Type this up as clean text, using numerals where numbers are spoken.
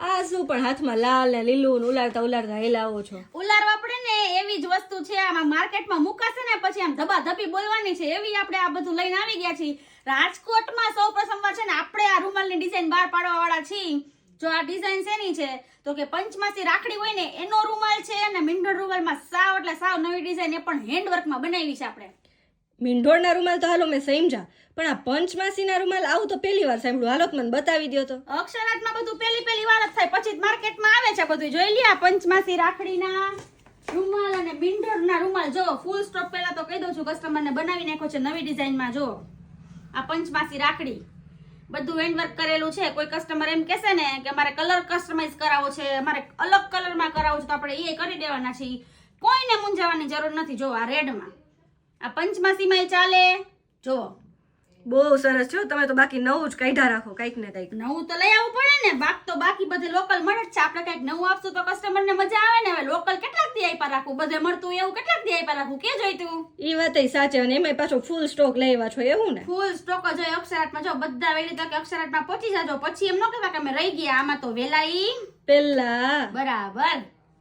આ શું પણ હાથમાં લાલ ને લીલું ઉલાડતા ઉલાડતા હેલાવો છો? ઉલારવા પડે ને એવી જ વસ્તુ છે. આમાં માર્કેટમાં મુકાશે ને પછી આમ ધબાધબી બોલવાની છે એવી આપણે આ બધું લઈને આવી ગયા છીએ. રાજકોટમાં સૌ પ્રથમવાર છે ને આપણે આ રૂમાલની ડિઝાઇન બહાર પાડવા વાળા છીએ. જો આ ડિઝાઇન શેની છે તો કે પંચમાસી રાખડી હોય ને એનો રૂમાલ છે અને મીંઢળ રૂમાલમાં સાવ એટલે સાવ નવી ડિઝાઇન એ પણ હેન્ડવર્કમાં બનાવી છે આપણે. મીંઢોળના રૂમાલ તો હાલો મેં સમજા, પણ આ પંચમાસીના રૂમાલ આવું તો પહેલી વાર સાંભળ્યું. હાલો મને બતાવી દો તો. અક્ષરાટમાં બધું પહેલી વાર જ થાય, પછી માર્કેટમાં આવે છે બધું. જોઈ લે આ પંચમાસી રાખડીના રૂમાલ અને મીંઢળના રૂમાલ. જો ફૂલ સ્ટોપ પહેલા તો કહી દઉં છું, કસ્ટમરને બનાવી નાખ્યો છે નવી ડિઝાઇનમાં. જો આ પંચમાસી રાખડી બધું હેન્ડવર્ક કરેલું છે. કોઈ કસ્ટમર એમ કહેશે ને કે અમારે કલર કસ્ટમાઇઝ કરાવવો છે, અમારે અલગ કલરમાં કરાવવો છે, તો આપણે એ કરી દેવાના છીએ. કોઈને મૂંઝાવાની જરૂર નથી. જો આ રેડમાં આ પંચમાસીમાં ચાલે. જો બહુ સરસ છો તમે તો. બાકી નવું જ કાઢ્યા રાખો કંઈક ને કંઈક. નવું તો લઈ આવવું પડે ને. બાકી બધે લોકલ મળે જ છે. આપણે કંઈક નવું આપશું તો કસ્ટમરને મજા આવે ને. હવે લોકલ કેટલાક દી આપ્યા રાખવું, બધે મળતું એવું કેટલાક દી આપ્યા રાખવું, કે જોઈતું? એ વાત સાચી. અને એમાં પાછો ફૂલ સ્ટોક લઈ આવ્યા છો એવું ને? ફૂલ સ્ટોક જ હોય અક્ષરાટમાં. જો બધા વેલી તકે અક્ષરાટમાં પહોંચી જાજો. પછી એમ ન કહેવાય કે અમે રહી ગયા. આમાં તો વેલા ઈ પેલા બરાબર.